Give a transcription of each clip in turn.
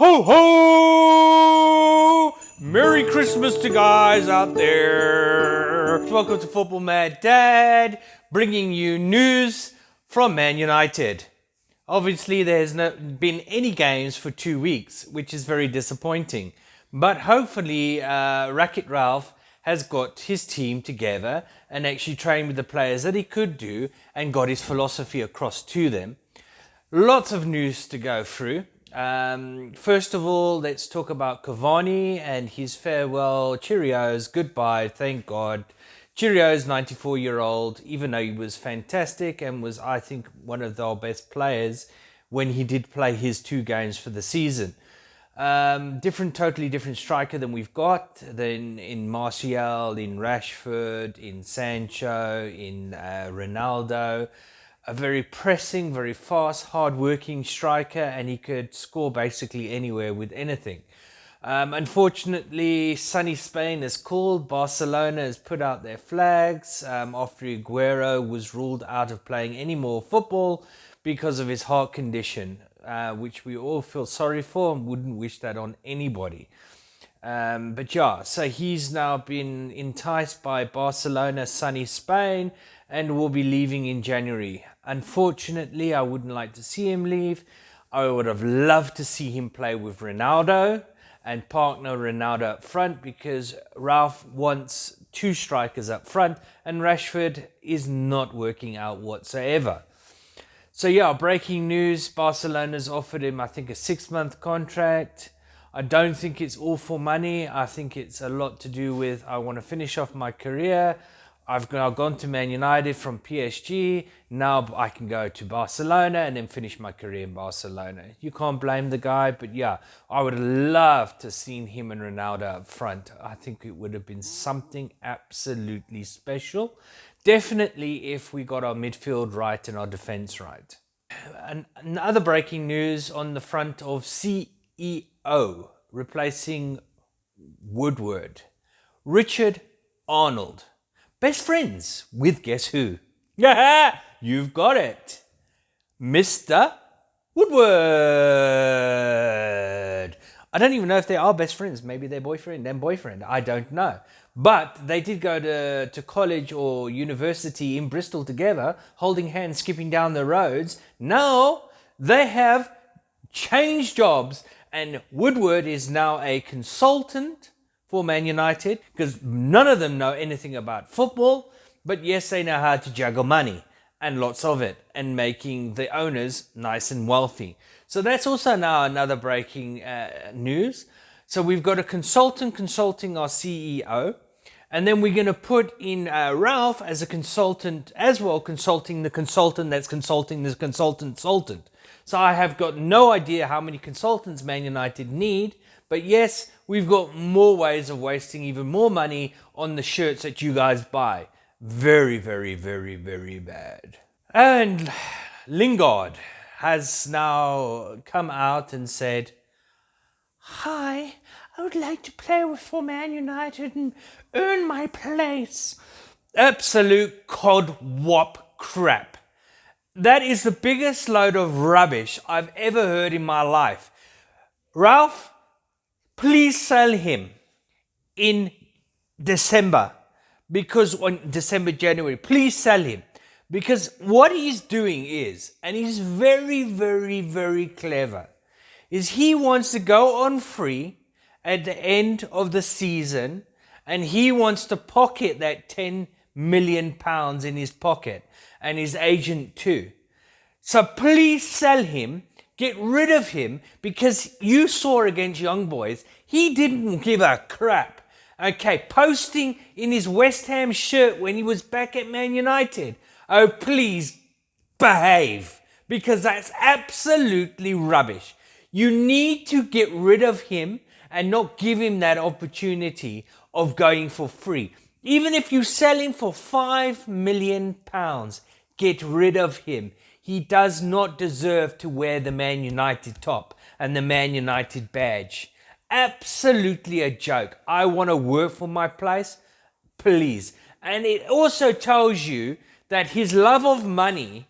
ho, ho! Merry Christmas to guys out there. Welcome to Football Mad Dad, bringing you news from Man United. Obviously, there's not been any games for 2 weeks, which is very disappointing. But hopefully, Racket Ralph has got his team together and actually trained with the players that he could do and got his philosophy across to them. Lots of news to go through. First of all, let's talk about Cavani and his farewell. Cheerios, goodbye, thank God. Cheerios, 94-year-old, even though he was fantastic and was, I think, one of our best players when he did play his 2 games for the season. Totally different striker than we've got than in Martial, in Rashford, in Sancho, in Ronaldo. A very pressing, very fast, hard-working striker, and he could score basically anywhere with anything. Unfortunately, sunny Spain has called. Barcelona has put out their flags after Aguero was ruled out of playing any more football because of his heart condition, which we all feel sorry for and wouldn't wish that on anybody. So he's now been enticed by Barcelona, sunny Spain, and will be leaving in January. Unfortunately, I wouldn't like to see him leave. I would have loved to see him play with Ronaldo and partner Ronaldo up front, because Ralph wants 2 strikers up front and Rashford is not working out whatsoever. So breaking news, Barcelona's offered him, I think, a 6-month contract. I don't think it's all for money. I think it's a lot to do with, I want to finish off my career. I've now gone to Man United from PSG. Now I can go to Barcelona and then finish my career in Barcelona. You can't blame the guy, but I would have loved to have seen him and Ronaldo up front. I think it would have been something absolutely special. Definitely if we got our midfield right and our defense right. And other breaking news on the front of CEO replacing Woodward. Richard Arnold. Best friends with guess who? Yeah, you've got it. Mr. Woodward. I don't even know if they are best friends. Maybe they're boyfriend and boyfriend. I don't know. But they did go to college or university in Bristol together, holding hands, skipping down the roads. Now they have changed jobs, and Woodward is now a consultant for Man United, because none of them know anything about football, but yes, they know how to juggle money, and lots of it, and making the owners nice and wealthy. So that's also now another breaking news. So we've got a consultant consulting our CEO, and then we're going to put in Ralph as a consultant as well, consulting the consultant that's consulting the consultant. So I have got no idea how many consultants Man United need, but yes, we've got more ways of wasting even more money on the shirts that you guys buy. Very, very, very, very bad. And Lingard has now come out and said, "Hi, I would like to play for Man United and earn my place." Absolute cod wop crap. That is the biggest load of rubbish I've ever heard in my life. Ralph, please sell him in December, because on January, please sell him. Because what he's doing is, and he's very, very, very clever, is he wants to go on free at the end of the season, and he wants to pocket that £10 million in his pocket, and his agent too. So please sell him, get rid of him, because you saw against Young Boys, he didn't give a crap. Okay, posting in his West Ham shirt when he was back at Man United. Oh, please behave, because that's absolutely rubbish. You need to get rid of him and not give him that opportunity of going for free. Even if you sell him for £5 million, get rid of him. He does not deserve to wear the Man United top and the Man United badge. Absolutely a joke. I want to work for my place, please. And it also tells you that his love of money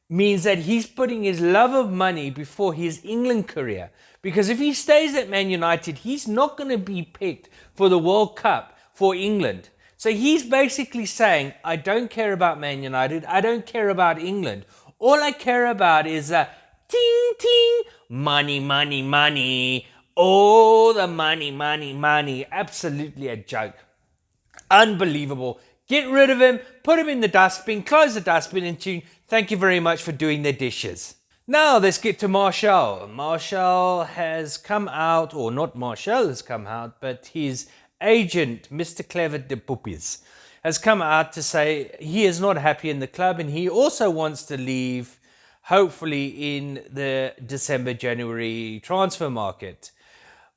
means that he's putting his love of money before his England career. Because if he stays at Man United, he's not going to be picked for the World Cup for England. So he's basically saying, I don't care about Man United. I don't care about England. All I care about is ting, ting, money, money, money. Oh, the money, money, money. Absolutely a joke. Unbelievable. Get rid of him, put him in the dustbin, close the dustbin and tune. Thank you very much for doing the dishes. Now let's get to Martial. Martial has come out, or not Martial has come out, but his agent, Mr. Clever de Puppies, has come out to say he is not happy in the club and he also wants to leave, hopefully in the December-January transfer market.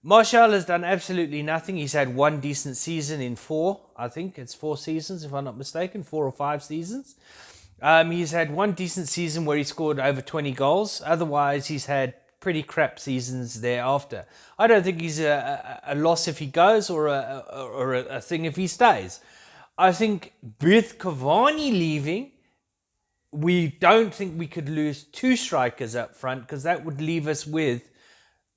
Martial has done absolutely nothing. He's had one decent season in four. I think it's 4 seasons, if I'm not mistaken, 4 or 5 seasons. He's had one decent season where he scored over 20 goals. Otherwise, he's had pretty crap seasons thereafter. I don't think he's a loss if he goes or a thing if he stays. I think with Cavani leaving, we don't think we could lose 2 strikers up front because that would leave us with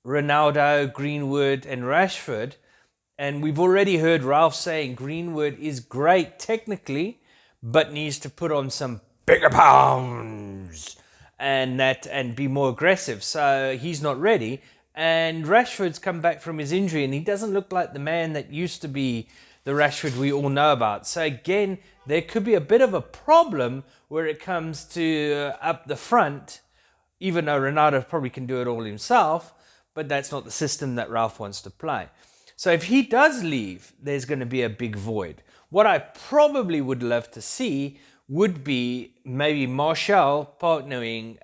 Ronaldo, Greenwood and Rashford. And we've already heard Ralph saying Greenwood is great technically, but needs to put on some bigger pounds and be more aggressive. So he's not ready. And Rashford's come back from his injury and he doesn't look like the man that used to be the Rashford we all know about. So again, there could be a bit of a problem where it comes to up the front, even though Ronaldo probably can do it all himself, but that's not the system that Ralph wants to play. So if he does leave, there's going to be a big void. What I probably would love to see would be maybe Martial partnering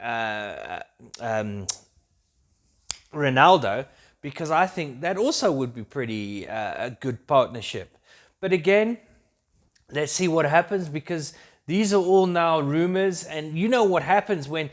Ronaldo, because I think that also would be pretty a good partnership. But again, let's see what happens, because these are all now rumors, and you know what happens when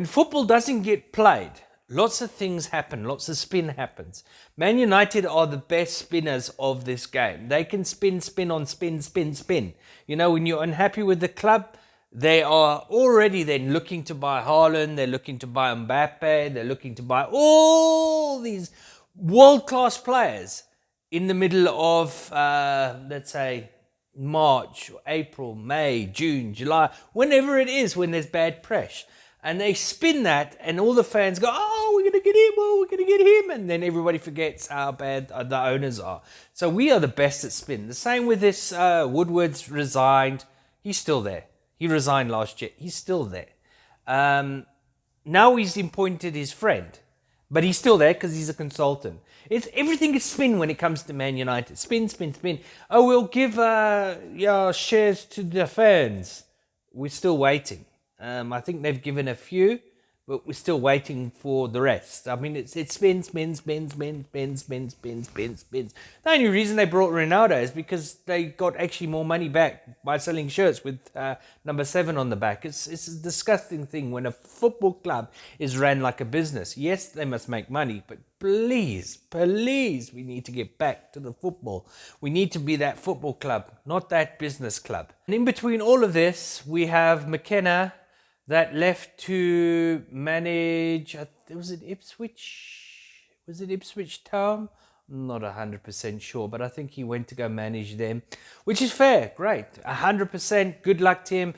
football doesn't get played. Lots of things happen, lots of spin happens. Man United are the best spinners of this game. They can spin on spin. You know, when you're unhappy with the club, they are already then looking to buy Haaland, they're looking to buy Mbappe, they're looking to buy all these world-class players in the middle of, let's say, March, April, May, June, July, whenever it is, when there's bad press. And they spin that, and all the fans go, oh, we're going to get him, oh, we're going to get him. And then everybody forgets how bad the owners are. So we are the best at spin. The same with this Woodward's resigned. He's still there. He resigned last year. He's still there. Now he's appointed his friend. But he's still there because he's a consultant. Everything is spin when it comes to Man United. Spin. Oh, we'll give shares to the fans. We're still waiting. I think they've given a few, but we're still waiting for the rest. I mean, it's spins. The only reason they brought Ronaldo is because they got actually more money back by selling shirts with number 7 on the back. It's a disgusting thing when a football club is ran like a business. Yes, they must make money, but please, we need to get back to the football. We need to be that football club, not that business club. And in between all of this, we have McKenna, that left to manage, was it Ipswich? Was it Ipswich Town? I'm not 100% sure, but I think he went to go manage them, which is fair, great. 100%, good luck to him.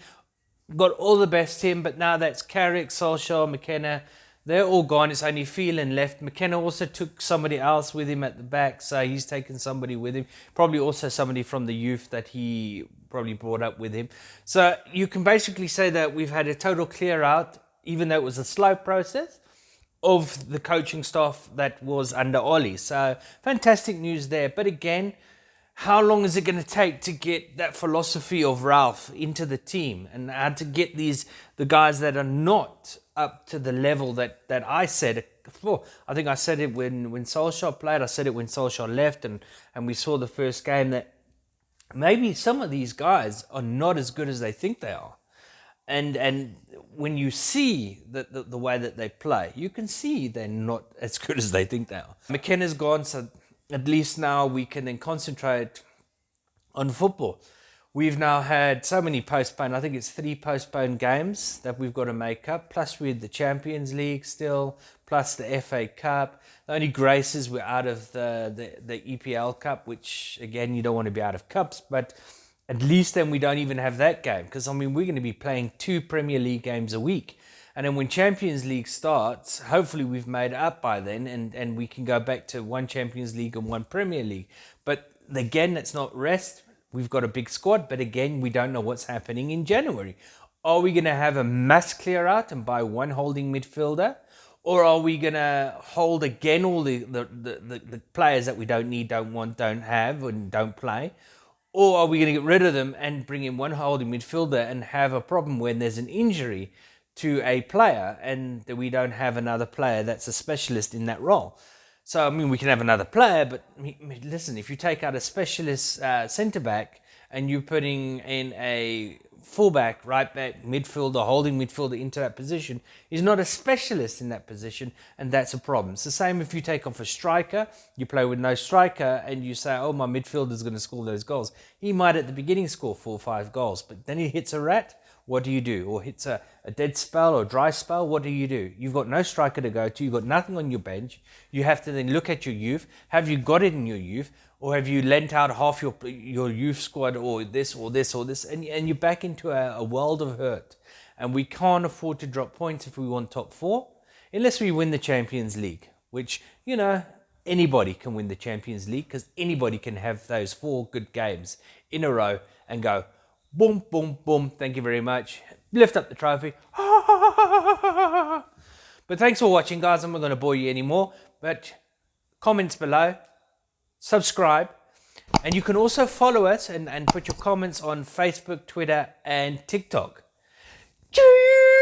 Got all the best to him, but now that's Carrick, Solskjaer, McKenna. They're all gone. It's only Phelan left. McKenna also took somebody else with him at the back, so he's taken somebody with him. Probably also somebody from the youth that he probably brought up with him. So you can basically say that we've had a total clear out, even though it was a slow process, of the coaching staff that was under Ollie. So fantastic news there. But again, how long is it going to take to get that philosophy of Ralph into the team, and how to get the guys that are not up to the level that I said before? I think I said it when Solskjaer played. I said it when Solskjaer left, and we saw the first game that maybe some of these guys are not as good as they think they are. And when you see the way that they play, you can see they're not as good as they think they are. McKenna's gone, so at least now we can then concentrate on football. We've now had so many postponed. I think it's 3 postponed games that we've got to make up. Plus with the Champions League still, plus the FA Cup. The only graces we're out of the EPL Cup, which again you don't want to be out of cups, but at least then we don't even have that game, because I mean we're going to be playing 2 Premier League games a week. And then when Champions League starts, hopefully we've made it up by then, and we can go back to 1 Champions League and 1 Premier League. But again, that's not rest. We've got a big squad, but again, we don't know what's happening in January. Are we going to have a mass clear out and buy 1 holding midfielder? Or are we going to hold again all the players that we don't need, don't want, don't have, and don't play? Or are we going to get rid of them and bring in 1 holding midfielder and have a problem when there's an injury to a player and we don't have another player that's a specialist in that role? So, I mean, we can have another player, but listen, if you take out a specialist centre-back and you're putting in a fullback, right back, midfielder, holding midfielder into that position, he's not a specialist in that position, and that's a problem. It's the same if you take off a striker, you play with no striker, and you say, oh, my midfielder's going to score those goals. He might at the beginning score 4 or 5 goals, but then he hits a rat. What do you do? Or hits a dead spell or dry spell, what do? You've got no striker to go to, you've got nothing on your bench. You have to then look at your youth. Have you got it in your youth? Or have you lent out half your youth squad, or this or this or this, and you're back into a world of hurt. And we can't afford to drop points if we want top 4, unless we win the Champions League, which, anybody can win the Champions League, because anybody can have those 4 good games in a row and go, boom, boom, boom, thank you very much. Lift up the trophy. But thanks for watching, guys. I'm not going to bore you anymore. But comments below, subscribe, and you can also follow us and put your comments on Facebook, Twitter, and TikTok. Cheers!